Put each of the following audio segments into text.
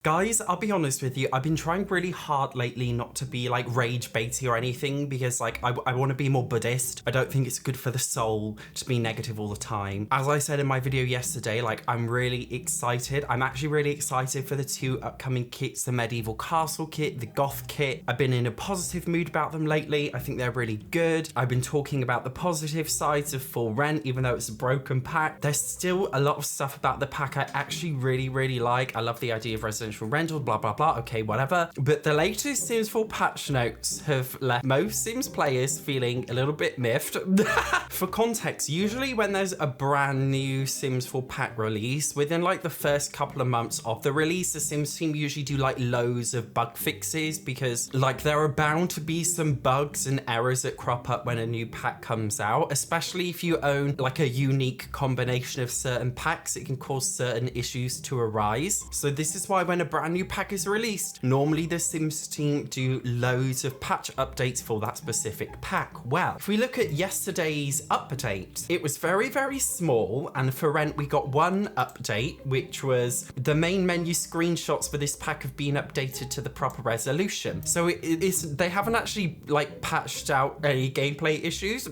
Guys, I'll be honest with you, I've been trying really hard lately not to be like rage baity or anything because like I want to be more Buddhist. I don't think it's good for the soul to be negative all the time. As I said in my video yesterday, like I'm really excited. I'm actually really excited for the two upcoming kits, the medieval castle kit, the goth kit. I've been in a positive mood about them lately. I think they're really good. I've been talking about the positive sides of For Rent, even though it's a broken pack. There's still a lot of stuff about the pack I actually really like. I love the idea of residential rental, blah blah blah, okay, whatever. But the latest Sims 4 patch notes have left most Sims players feeling a little bit miffed. For context, usually when there's a brand new Sims 4 pack release, within like the first couple of months of the release, the Sims team usually do like loads of bug fixes because like there are bound to be some bugs and errors that crop up when a new pack comes out, especially if you own like a unique combination of certain packs. It can cause certain issues to arise. So this is why when a brand new pack is released, normally the Sims team do loads of patch updates for that specific pack. Well, if we look at yesterday's update, it was very small, and for Rent we got one update, which was the main menu screenshots for this pack have been updated to the proper resolution. So they haven't actually like patched out any gameplay issues.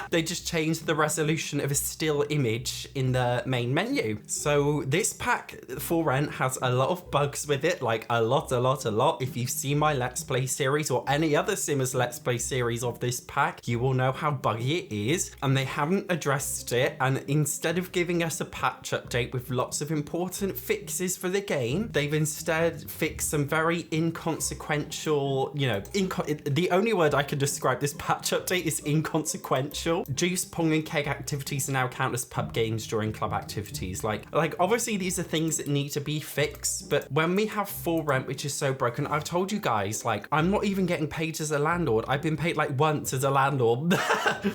They just changed the resolution of a still image in the main menu. So this pack For Rent has a lot of bugs with it, like a lot. If you've seen my Let's Play series or any other Simmers Let's Play series of this pack, you will know how buggy it is, and they haven't addressed it. And instead of giving us a patch update with lots of important fixes for the game, they've instead fixed some very inconsequential, you know, the only word I can describe this patch update is inconsequential. Juice, pong and keg activities are now count as pub games during club activities. Like obviously these are things that need to be fixed, but when we have For Rent, which is so broken, I've told you guys, like, I'm not even getting paid as a landlord. I've been paid like once as a landlord.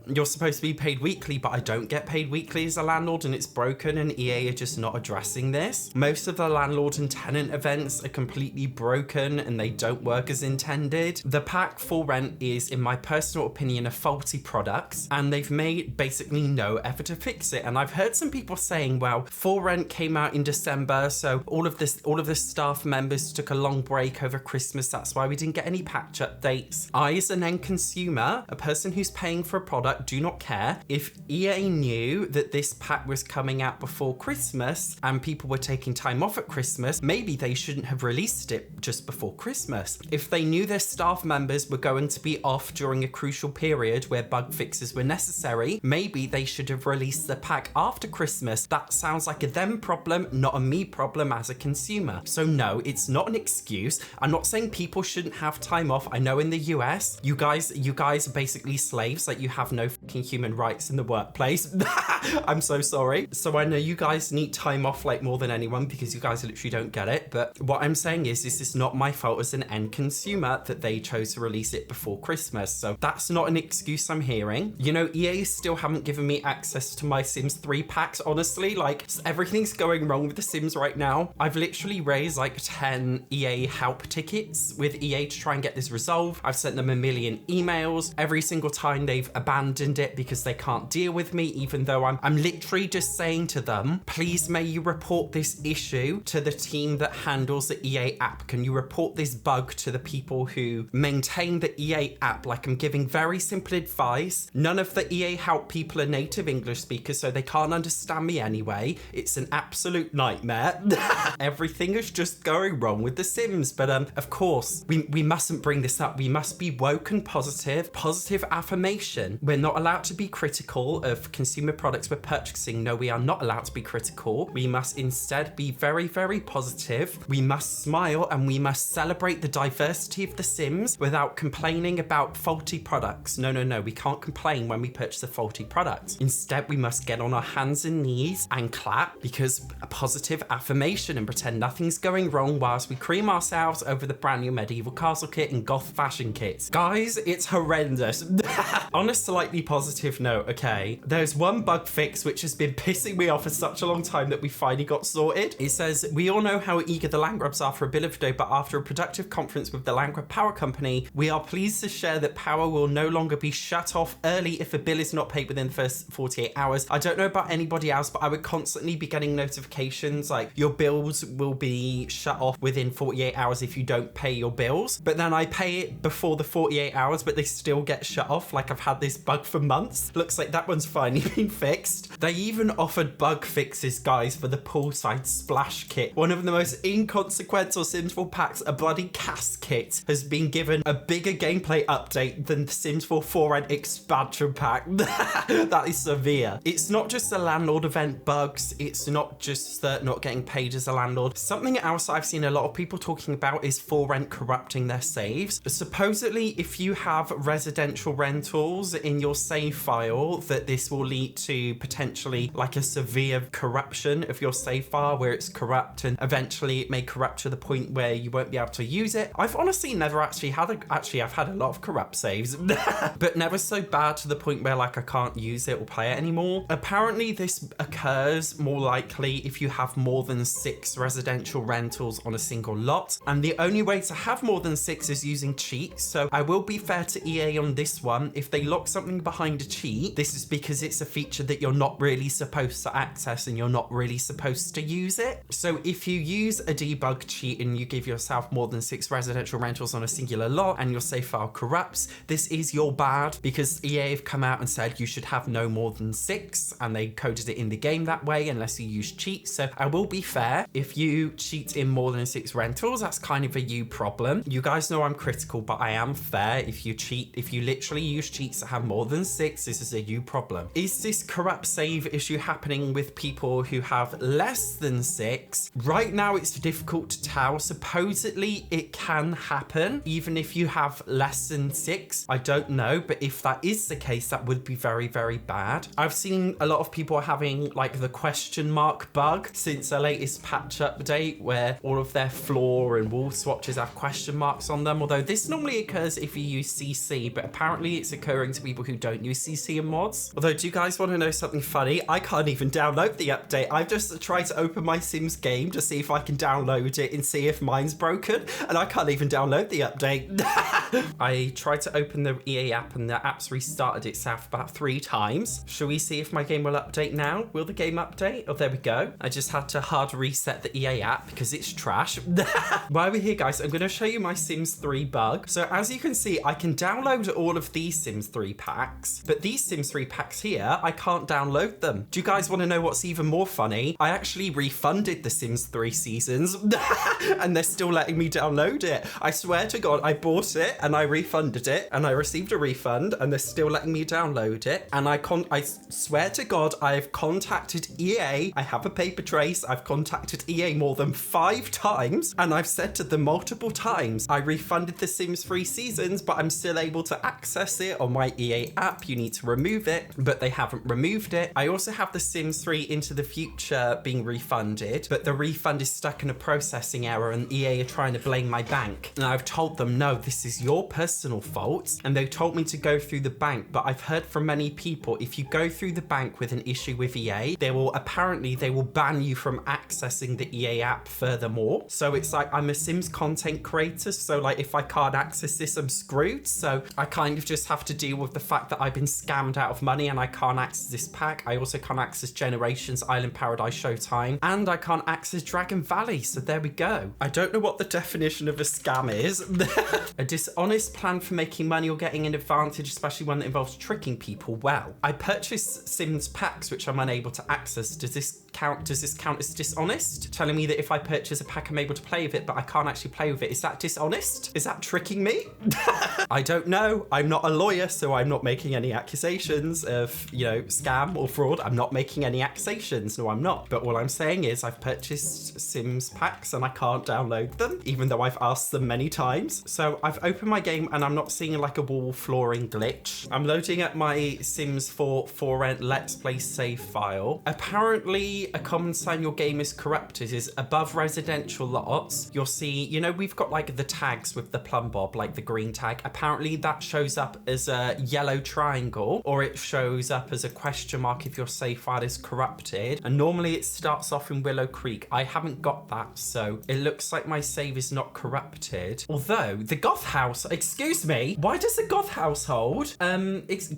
You're supposed to be paid weekly, but I don't get paid weekly as a landlord, and it's broken, and EA are just not addressing this. Most of the landlord and tenant events are completely broken and they don't work as intended. The pack For Rent is, in my personal opinion, a faulty product, and they've made basically no effort to fix it. And I've heard some people saying, well, For Rent came out in December, so all of the staff members took a long break over Christmas. That's why we didn't get any patch updates. I, as an end consumer, a person who's paying for a product, do not care. If EA knew that this pack was coming out before Christmas and people were taking time off at Christmas, maybe they shouldn't have released it just before Christmas. If they knew their staff members were going to be off during a crucial period where bug fixes were necessary, maybe they should have released the pack after Christmas. That sounds like a them problem, not a me problem as a consumer. So no, it's not an excuse. I'm not saying people shouldn't have time off. I know in the US, you guys are basically slaves, like you have no fucking human rights in the workplace. I'm so sorry. So I know you guys need time off like more than anyone because you guys literally don't get it. But what I'm saying is this is not my fault as an end consumer that they chose to release it before Christmas. So that's not an excuse I'm hearing. You know, EA still haven't given me access to my Sims 3 packs, honestly. Like everything's going wrong with the Sims right now. I've literally raised like 10 EA help tickets with EA to try and get this resolved. I've sent them a million emails. Every single time they've abandoned it because they can't deal with me, even though I'm literally just saying to them, please may you report this issue to the team that handles the EA app. Can you report this bug to the people who maintain the EA app? Like, I'm giving very simple advice. None of the EA help people are native English speakers, so they can't understand me anyway. It's an absolute nightmare. Everything is just going wrong with The Sims. But of course, we mustn't bring this up. We must be woke and positive affirmation. We're not allowed to be critical of consumer products we're purchasing. No, we are not allowed to be critical. We must instead be very positive. We must smile and we must celebrate the diversity of The Sims without complaining about faulty products. No, we can't complain when we purchase a faulty product. Instead, we must get on our hands and knees and clap because a positive affirmation and pretend nothing's going wrong whilst we cream ourselves over the brand new medieval castle kit and goth fashion kits. Guys, it's horrendous. On a slightly positive note, okay, there's one bug fix which has been pissing me off for such a long time that we finally got sorted. It says, we all know how eager the Landgrubs are for a bill of dough, but after a productive conference with the Landgrub Power Company, we are pleased to share that power will no longer be shut off early if a bill is not paid within the first 48 hours. I don't know about anybody else, but I would constantly be getting notifications like your bills will be only shut off within 48 hours if you don't pay your bills. But then I pay it before the 48 hours, but they still get shut off. Like, I've had this bug for months. Looks like that one's finally been fixed. They even offered bug fixes, guys, for the poolside splash kit. One of the most inconsequential Sims 4 packs, a bloody cast kit, has been given a bigger gameplay update than the Sims 4 4Rent expansion pack. That is severe. It's not just the landlord event bugs. It's not just not getting paid as a landlord. Something else I've seen a lot of people talking about is for rent corrupting their saves. Supposedly, if you have residential rentals in your save file, that this will lead to potentially like a severe corruption of your save file where it's corrupt, and eventually it may corrupt to the point where you won't be able to use it. I've honestly never actually had I've had a lot of corrupt saves, but never so bad to the point where like I can't use it or play it anymore. Apparently this occurs more likely if you have more than 6 residential rentals on a single lot, and the only way to have more than 6 is using cheats. So I will be fair to EA on this one. If they lock something behind a cheat, this is because it's a feature that you're not really supposed to access and you're not really supposed to use it. So if you use a debug cheat and you give yourself more than 6 residential rentals on a singular lot and your save file corrupts, this is your bad, because EA have come out and said you should have no more than 6, and they coded it in the game that way unless you use cheats. So I will be fair, if you cheat in more than 6 rentals, that's kind of a you problem. You guys know I'm critical, but I am fair. If you cheat, if you literally use cheats that have more than 6, this is a you problem. Is this corrupt save issue happening with people who have less than 6? Right now it's difficult to tell. Supposedly it can happen even if you have less than 6. I don't know, but if that is the case, that would be very, very bad. I've seen a lot of people having like the question mark bug since the latest patch update, where all of their floor and wall swatches have question marks on them, although this normally occurs if you use CC, but apparently it's occurring to people who don't use CC and mods. Although, do you guys want to know something funny? I can't even download the update. I've just tried to open my Sims game to see if I can download it and see if mine's broken, and I can't even download the update. I tried to open the EA app and the app's restarted itself about 3 times. Shall we see if my game will update now? Will the game update? Oh, there we go. I just had to hard reset the EA app because it's trash. While we're here, guys, I'm going to show you my Sims 3 bug. So as you can see, I can download all of these Sims 3 packs, but these Sims 3 packs here, I can't download them. Do you guys want to know what's even more funny? I actually refunded the Sims 3 seasons and they're still letting me download it. I swear to God, I bought it and I refunded it and I received a refund and they're still letting me download it. And I swear to God, I've contacted EA. I have a paper trace. I've contacted EA more than 5 times and I've said to them multiple times, I refunded the Sims 3 seasons, but I'm still able to access it on my EA app. You need to remove it, but they haven't removed it. I also have the Sims 3 Into the Future being refunded, but the refund is stuck in a processing error and EA are trying to blame my bank. And I've told them, no, this is your personal fault. And they told me to go through the bank, but I've heard from many people, if you go through the bank with an issue with EA, they will ban you from accessing the EA app furthermore. So it's like, I'm a Sims content creator, so like if I can't access this, I'm screwed. So I kind of just have to deal with the fact that I've been scammed out of money and I can't access this pack. I also can't access Generations, Island Paradise, Showtime, and I can't access Dragon Valley. So there we go. I don't know what the definition of a scam is. A dishonest plan for making money or getting an advantage, especially one that involves tricking people. Well, I purchased Sims packs which I'm unable to access. Does this count as dishonest? Telling me that if I purchase a pack, I'm able to play with it, but I can't actually play with it. Is that dishonest? Is that tricking me? I don't know. I'm not a lawyer, so I'm not making any accusations of, you know, scam or fraud. I'm not making any accusations. No, I'm not. But all I'm saying is I've purchased Sims packs and I can't download them, even though I've asked them many times. So I've opened my game and I'm not seeing like a wall flooring glitch. I'm loading up my Sims 4 for rent Let's Play save file. Apparently, a common sign your game is corrupted is above residential lots, you'll see, you know, we've got like the tags with the plumb bob, like the green tag. Apparently that shows up as a yellow triangle, or it shows up as a question mark if your save file is corrupted. And normally it starts off in Willow Creek. I haven't got that, so it looks like my save is not corrupted. Although the goth house, excuse me, why does the goth household,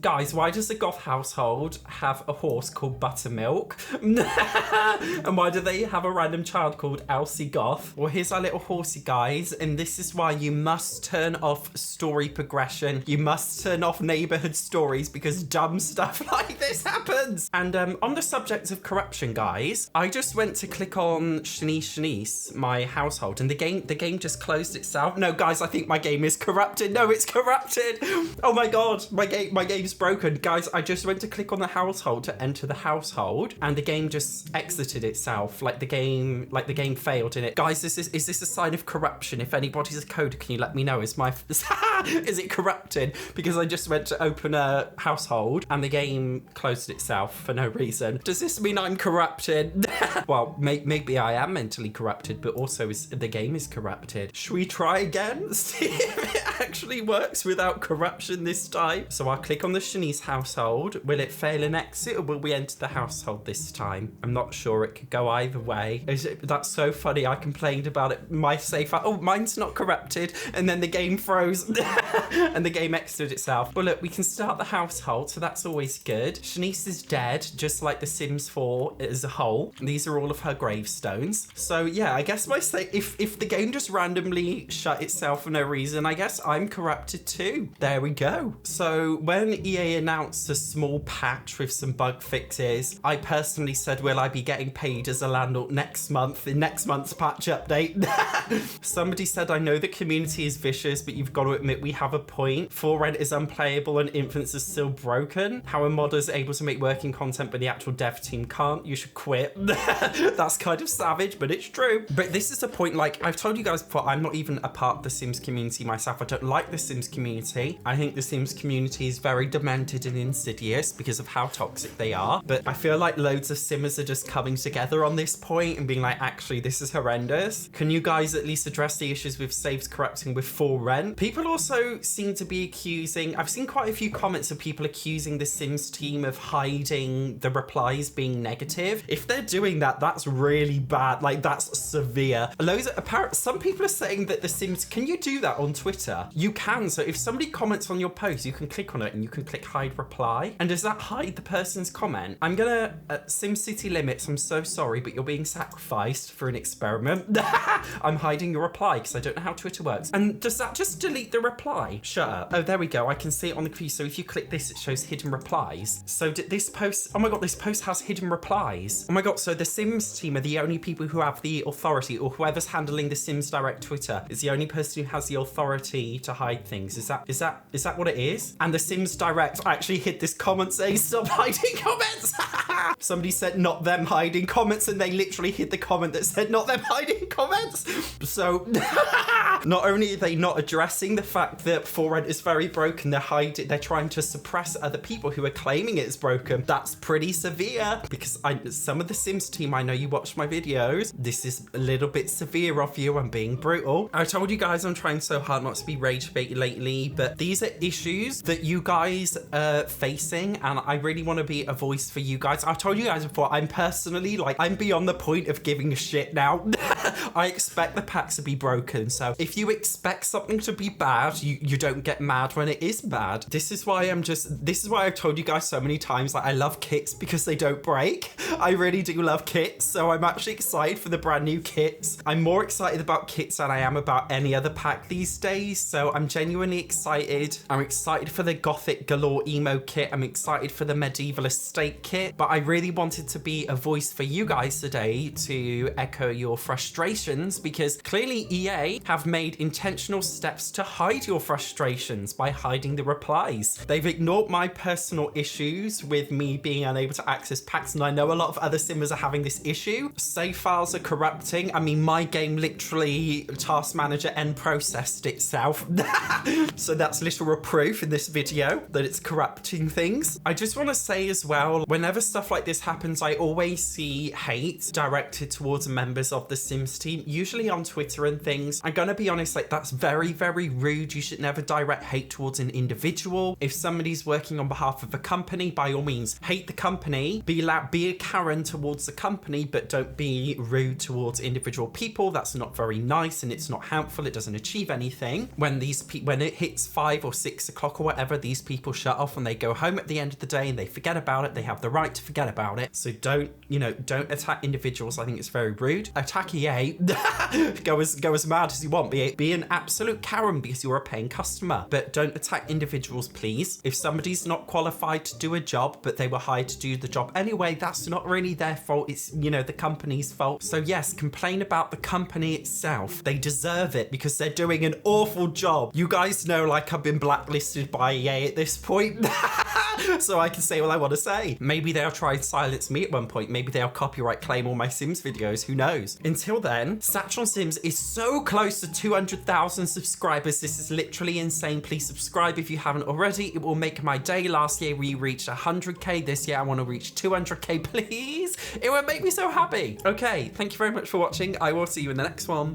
guys, why does the goth household have a horse called Buttermilk? And why do they have a random child called Elsie Goth? Well, here's our little horsey, guys, and this is why you must turn off story progression. You must turn off neighborhood stories because dumb stuff like this happens. And on the subject of corruption, guys, I just went to click on Shanice, my household, and the game just closed itself. No, guys, I think my game is corrupted. No, it's corrupted. Oh my god, my game's broken. Guys, I just went to click on the household to enter the household, and the game just exited itself. Like the game failed in it. Guys, is this a sign of corruption? If anybody's a coder, can you let me know? Is it corrupted? Because I just went to open a household and the game closed itself for no reason. Does this mean I'm corrupted? Well, maybe I am mentally corrupted, but also the game is corrupted. Should we try again? See if it actually works without corruption this time. So I'll click on the Shanice household. Will it fail and exit, or will we enter the household this time? I'm not sure. It could go either way. That's so funny. I complained about it. My safe. Oh, mine's not corrupted. And then the game froze and the game exited itself. Well, look, we can start the household, so that's always good. Shanice is dead, just like The Sims 4 as a whole. These are all of her gravestones. So yeah, I guess if the game just randomly shut itself for no reason, I guess I'm corrupted too. There we go. So when EA announced a small patch with some bug fixes, I personally said, will I be getting paid as a landlord next month in next month's patch update? Somebody said, I know the community is vicious, but you've got to admit we have a point. For Rent is unplayable and Infants is still broken. How a modder is able to make working content but the actual dev team can't? You should quit. That's kind of savage, but it's true. But this is a point, like I've told you guys before, I'm not even a part of the Sims community myself. I don't like the Sims community. I think the Sims community is very demented and insidious because of how toxic they are. But I feel like loads of Simmers are just coming together on this point and being like, actually, this is horrendous. Can you guys at least address the issues with saves corrupting with For Rent? People also seem to be accusing, I've seen quite a few comments of people accusing the Sims team of hiding the replies being negative. If they're doing that, that's really bad. Like, that's severe. Some people are saying that the Sims, can you do that on Twitter? You can. So if somebody comments on your post, you can click on it and you can click hide reply. And does that hide the person's comment? I'm gonna, SimCity Limits, I'm so sorry, but you're being sacrificed for an experiment. I'm hiding your reply because I don't know how Twitter works. And does that just delete the reply? Shut up. Oh, there we go. I can see it on the queue. So if you click this, it shows hidden replies. So did this post, oh my God, this post has hidden replies. Oh my God. So the Sims team are the only people who have the authority, or whoever's handling the Sims Direct Twitter is the only person who has the authority to hide things. Is that what it is? And the Sims Direct actually hid this comment saying stop hiding comments. Somebody said not them hiding comments, and they literally hid the comment that said not them hiding comments. So not only are they not addressing the fact that For Rent is very broken, they're trying to suppress other people who are claiming it's broken. That's pretty severe, because some of the Sims team, I know you watch my videos, this is a little bit severe of you. I'm being brutal. I told you guys I'm trying so hard not to be rage bait lately, but these are issues that you guys are facing, and I really want to be a voice for you guys. I've told you guys before, I'm personally, like, I'm beyond the point of giving a shit now. I expect the packs to be broken, so if you expect something to be bad, you don't get mad when it is bad. This is why I've told you guys so many times, like, I love kits because they don't break. I really do love kits, so I'm actually excited for the brand new kits. I'm more excited about kits than I am about any other pack these days, so I'm genuinely excited. I'm excited for the Gothic Galore Emo kit. I'm excited for the Medieval Estate kit, but I really wanted to be a voice for you guys today to echo your frustrations, because clearly EA have made intentional steps to hide your frustrations by hiding the replies. They've ignored my personal issues with me being unable to access packs, and I know a lot of other Simmers are having this issue. Save files are corrupting. I mean, my game literally task manager end processed itself. So that's literal proof in this video that it's corrupting things. I just want to say as well, whenever stuff like this happens, I always see hate directed towards members of the Sims team, usually on Twitter and things. I'm gonna be honest, like, that's very, very rude. You should never direct hate towards an individual. If somebody's working on behalf of a company, by all means, hate the company, be a Karen towards the company, but don't be rude towards individual people. That's not very nice, and it's not helpful. It doesn't achieve anything. When it hits 5 or 6 o'clock or whatever, these people shut off and they go home at the end of the day and they forget about it. They have the right to forget about it. So don't attack individuals. I think it's very rude. Attack EA. go as mad as you want. Be an absolute Karen because you're a paying customer, but don't attack individuals, please. If somebody's not qualified to do a job, but they were hired to do the job anyway, that's not really their fault. It's, the company's fault. So yes, complain about the company itself. They deserve it because they're doing an awful job. You guys know, like, I've been blacklisted by EA at this point. So I can say what I want to say. Maybe they'll try and silence me at one point. Maybe they'll copyright claim all my Sims videos. Who knows? Until then, SatchOnSims is so close to 200,000 subscribers. This is literally insane. Please subscribe if you haven't already. It will make my day. Last year we reached 100k. This year I want to reach 200k, please. It would make me so happy. Okay, thank you very much for watching. I will see you in the next one.